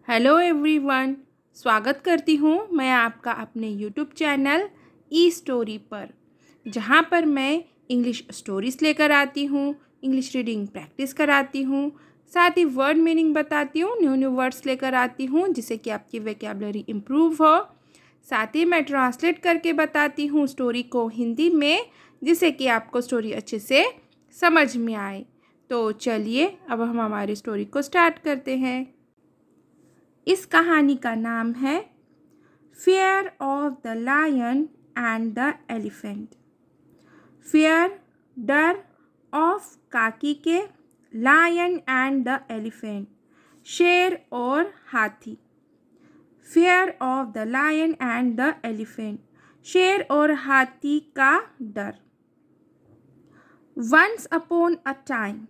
Hello everyone, स्वागत करती हूँ मैं आपका अपने यूट्यूब चैनल ई स्टोरी पर, जहाँ पर मैं इंग्लिश स्टोरीज़ लेकर आती हूँ, इंग्लिश रीडिंग प्रैक्टिस कराती हूँ, साथ ही वर्ड मीनिंग बताती हूँ, न्यू न्यू वर्ड्स लेकर आती हूँ जिससे कि आपकी वोकैबुलरी इम्प्रूव हो। साथ ही मैं ट्रांसलेट करके बताती हूँ स्टोरी को हिंदी में, जिससे कि आपको स्टोरी अच्छे से समझ में आए। तो चलिए अब हम हमारी स्टोरी को स्टार्ट करते हैं। इस कहानी का नाम है fear of the lion and the elephant. Fear डर, ऑफ काकी के, लायन एंड द एलिफेंट शेर और हाथी। Fear of the lion and the elephant, शेर और हाथी का डर। वंस अपॉन अ टाइम,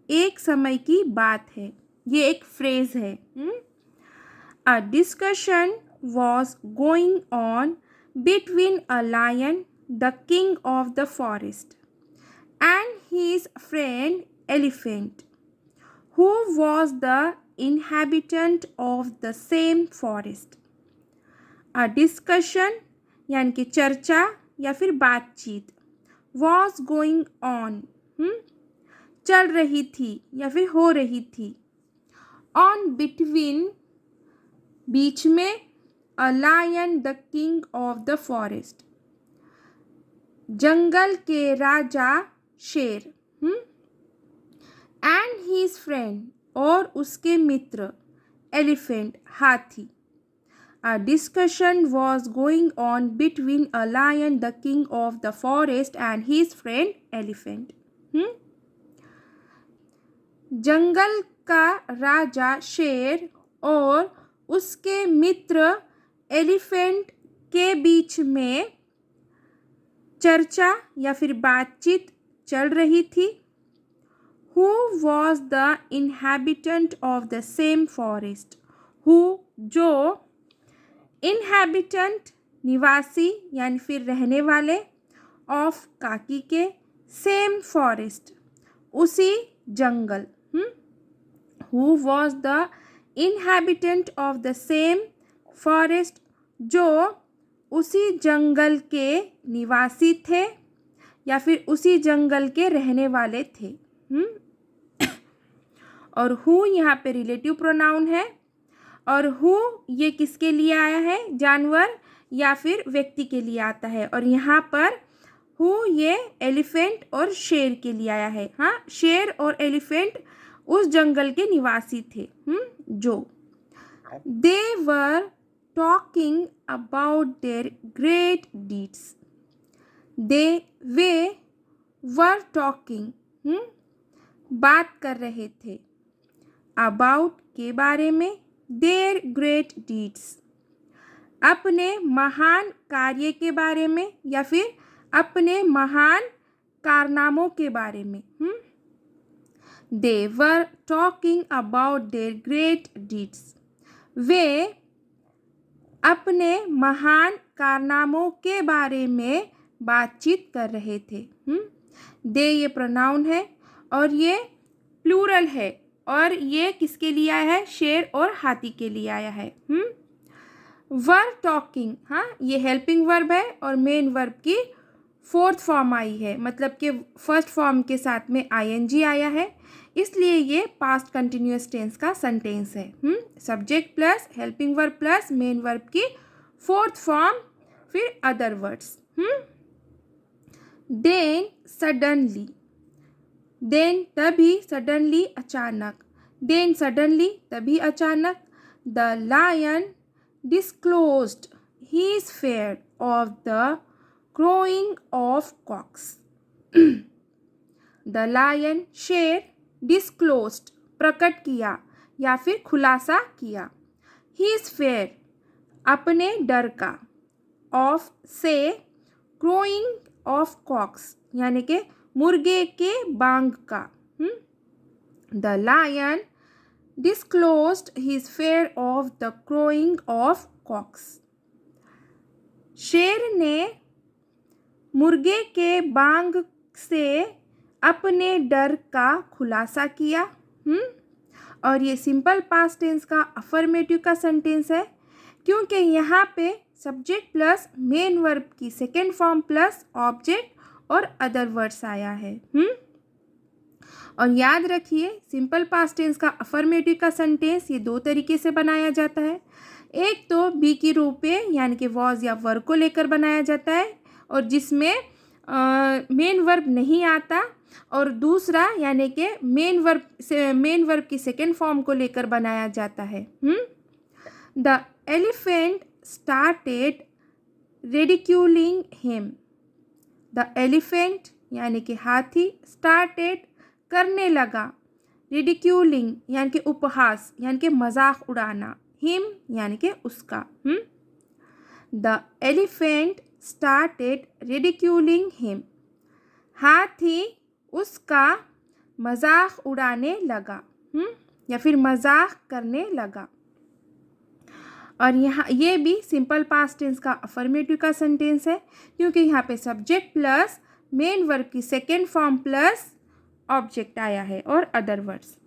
एक समय की बात है, ये एक फ्रेज है। A discussion was going on between a lion, the king of the forest, and his friend elephant, who was the inhabitant of the same forest. A discussion यानी कि चर्चा या फिर बातचीत, was going on चल रही थी या फिर हो रही थी, on between बीच में, a lion the king of the forest जंगल के राजा शेर, एंड हीज फ्रेंड और उसके मित्र एलिफेंट हाथी। A discussion was going on between a lion the king of the forest and his friend elephant. जंगल का राजा शेर और उसके मित्र एलिफेंट के बीच में चर्चा या फिर बातचीत चल रही थी। Who was the inhabitant of the same forest? Who जो, inhabitant निवासी यानी फिर रहने वाले, of काकी के, same forest उसी जंगल। Who was the inhabitant of the same forest जो उसी जंगल के निवासी थे या फिर उसी जंगल के रहने वाले थे। और हु यहाँ पे रिलेटिव प्रोनाउन है, और हु ये किसके लिए आया है, जानवर या फिर व्यक्ति के लिए आता है। और यहाँ पर हु ये एलिफेंट और शेर के लिए आया है। हाँ, शेर और एलिफेंट उस जंगल के निवासी थे जो। They were talking about their great deeds. They वे वर टॉकिंग बात कर रहे थे, अबाउट के बारे में, देयर ग्रेट डीड्स अपने महान कार्य के बारे में या फिर अपने महान कारनामों के बारे में। They were talking about their great deeds. वे अपने महान कारनामों के बारे में बातचीत कर रहे थे। दे ये प्रोनाउन है और ये प्लूरल है, और ये किसके लिए आया है, शेर और हाथी के लिए आया है। वर टॉकिंग, हाँ ये हेल्पिंग वर्ब है और मेन वर्ब की फोर्थ फॉर्म आई है, मतलब कि फर्स्ट फॉर्म के साथ में आईएनजी आया है, इसलिए ये पास्ट कंटिन्यूअस टेंस का सेंटेंस है। Subject plus helping verb plus main verb की फोर्थ फॉर्म, फिर other words. Then suddenly, then तभी, सडनली अचानक, देन सडनली तभी अचानक, the lion disclosed his fear of the crowing of cocks. The lion, शेर, disclosed प्रकट किया या फिर खुलासा किया, his fear अपने डर का, of से, crowing of cocks यानी कि मुर्गे के बांग का। The lion disclosed his fear of the crowing of cocks. शेर ने मुर्गे के बांग से अपने डर का खुलासा किया। और ये सिंपल पास्ट टेंस का अफर्मेटिव का सेंटेंस है, क्योंकि यहाँ पे सब्जेक्ट प्लस मेन वर्ब की सेकेंड फॉर्म प्लस ऑब्जेक्ट और अदर वर्ड्स आया है। और याद रखिए, सिंपल पास्ट टेंस का अफर्मेटिव का सेंटेंस ये दो तरीके से बनाया जाता है। एक तो बी की रूप में यानी कि वॉज या वर को लेकर बनाया जाता है और जिसमें मेन वर्ब नहीं आता, और दूसरा यानी कि मेन वर्ब की सेकेंड फॉर्म को लेकर बनाया जाता है। The elephant started ridiculing him. The elephant यानी कि हाथी, स्टार्टेड करने लगा, रिडिक्यूलिंग यानी कि उपहास यानी कि मजाक उड़ाना, हिम यानी कि उसका। The elephant started ridiculing him. हाथी उसका मजाक उड़ाने लगा, या फिर मजाक करने लगा। और यहाँ ये भी सिंपल पास्ट टेंस का अफर्मेटिव का सेंटेंस है, क्योंकि यहाँ पे सब्जेक्ट प्लस मेन वर्ब की सेकेंड फॉर्म प्लस ऑब्जेक्ट आया है और अदर वर्ड्स।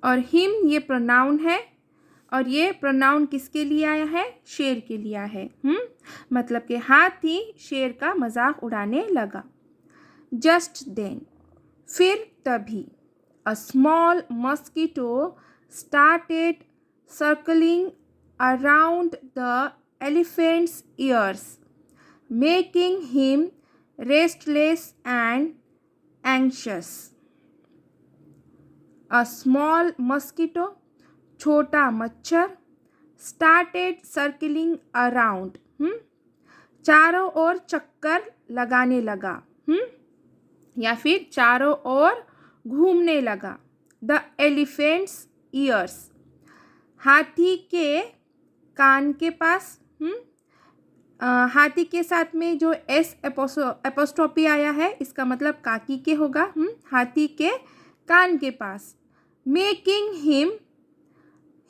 और हिम ये प्रोनाउन है, और ये प्रोनाउन किसके लिए आया है? शेर के लिए आया है। मतलब कि हाथी शेर का मजाक उड़ाने लगा। जस्ट देन, फिर तभी, अ small mosquito started circling around the elephants years, making him restless and anxious. A small mosquito, छोटा मच्छर, स्टार्टेड सर्कलिंग अराउंड, चारों ओर चक्कर लगाने लगा, या फिर चारों ओर घूमने लगा। द एलिफेंट्स ईयर्स, हाथी के कान के पास। हाथी के साथ में जो एस एपोस्ट्रोफी आया है, इसका मतलब काकी के होगा। हाथी के कान के पास। मेकिंग हिम,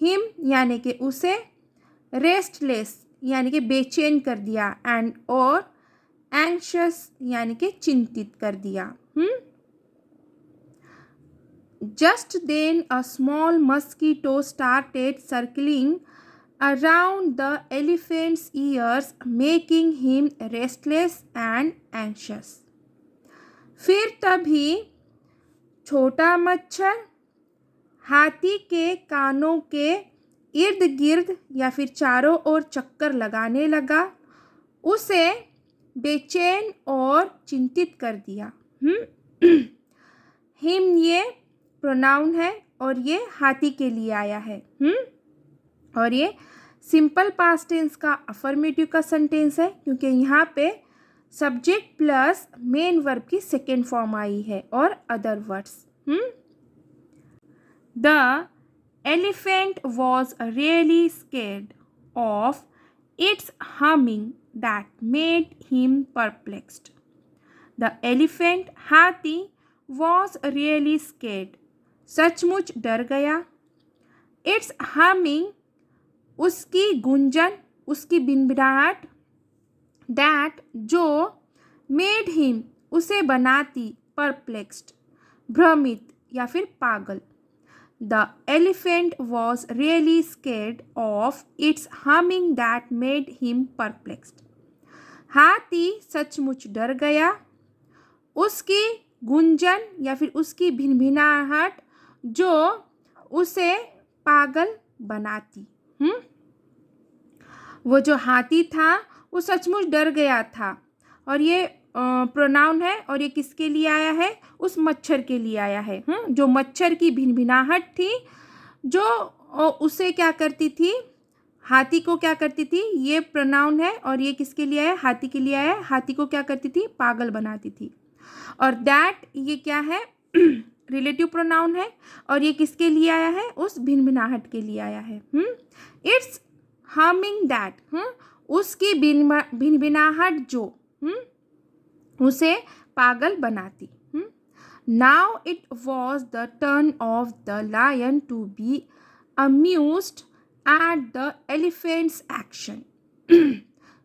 हिम यानी कि उसे, रेस्टलेस यानी कि बेचैन कर दिया, एंड और एंग्शियस यानी कि चिंतित कर दिया। Just then a small mosquito started circling around the elephant's ears, making him restless and anxious. फिर तभी छोटा मच्छर हाथी के कानों के इर्द गिर्द या फिर चारों ओर चक्कर लगाने लगा, उसे बेचैन और चिंतित कर दिया। हिम ये प्रोनाउन है और ये हाथी के लिए आया है। और ये सिंपल पास्ट टेंस का अफर्मेटिव का सेंटेंस है, क्योंकि यहाँ पे सब्जेक्ट प्लस मेन वर्ब की सेकेंड फॉर्म आई है और other words. The elephant was really scared of its humming that made him perplexed. The elephant हाथी वॉज रियली स्केर्ड सचमुच डर गया। इट्स हमिंग उसकी गुंजन, उसकी बिनबिनाहट, दैट जो, मेड हिम उसे बनाती, परप्लेक्स्ड भ्रमित या फिर पागल। The elephant was really scared of its humming that made him perplexed. हाथी सचमुच डर गया, उसकी गुंजन या फिर उसकी भिनभिनाहट जो उसे पागल बनाती। वो जो हाथी था वो सचमुच डर गया था, और ये प्रोनाउन है, और ये किसके लिए आया है? उस मच्छर के लिए आया है। जो मच्छर की भिनभिनाहट थी, जो उसे क्या करती थी, हाथी को क्या करती थी, ये प्रोनाउन है, और ये किसके लिए आया? हाथी के लिए आया। हाथी को क्या करती थी? पागल बनाती थी। और दैट ये क्या है? रिलेटिव प्रोनाउन है, और ये किसके लिए आया है? उस भिनभिनाहट के लिए आया है। इट्स हमिंग दैट, उसकी भिनभिनाहट जो उसे पागल बनाती। Now it was the turn of the lion to be amused at the elephant's action.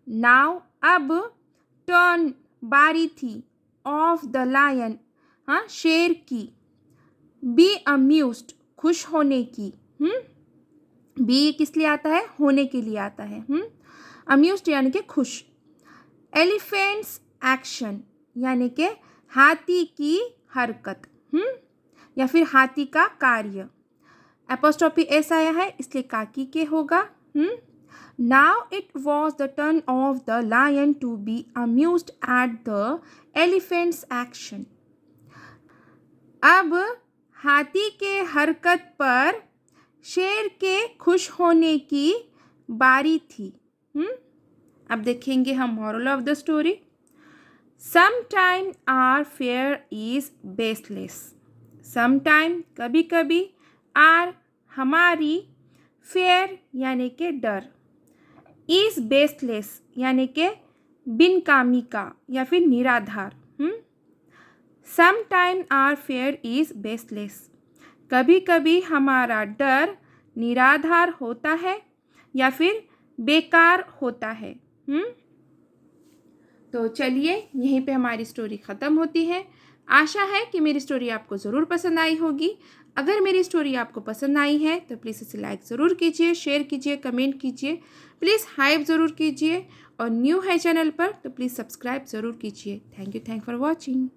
Now अब, टर्न बारी थी, ऑफ द लायन हाँ, शेर की। बी अम्यूज्ड, खुश होने की। बी किस लिए आता है? होने के लिए आता है। अम्यूज्ड यानी कि खुश। एलिफेंट्स एक्शन यानी कि हाथी की हरकत, या फिर हाथी का कार्य। एपोस्ट्रोफी एस आया है इसलिए काकी के होगा। Now it was the turn of the lion to be amused at the elephant's action. अब हाथी के हरकत पर शेर के खुश होने की बारी थी। अब देखेंगे हम moral of the story. Sometime our fear is baseless. Sometime कभी कभी, आर हमारी, फेयर यानी के डर, इज बेसलेस यानी के बिन कामी का या फिर निराधार। Sometime our fear is baseless, कभी कभी हमारा डर निराधार होता है या फिर बेकार होता है। तो चलिए यहीं पे हमारी स्टोरी ख़त्म होती है। आशा है कि मेरी स्टोरी आपको ज़रूर पसंद आई होगी। अगर मेरी स्टोरी आपको पसंद आई है तो प्लीज़ इसे लाइक ज़रूर कीजिए, शेयर कीजिए, कमेंट कीजिए, प्लीज़ हाइप ज़रूर कीजिए, और न्यू है चैनल पर तो प्लीज़ सब्सक्राइब ज़रूर कीजिए। Thank you for watching.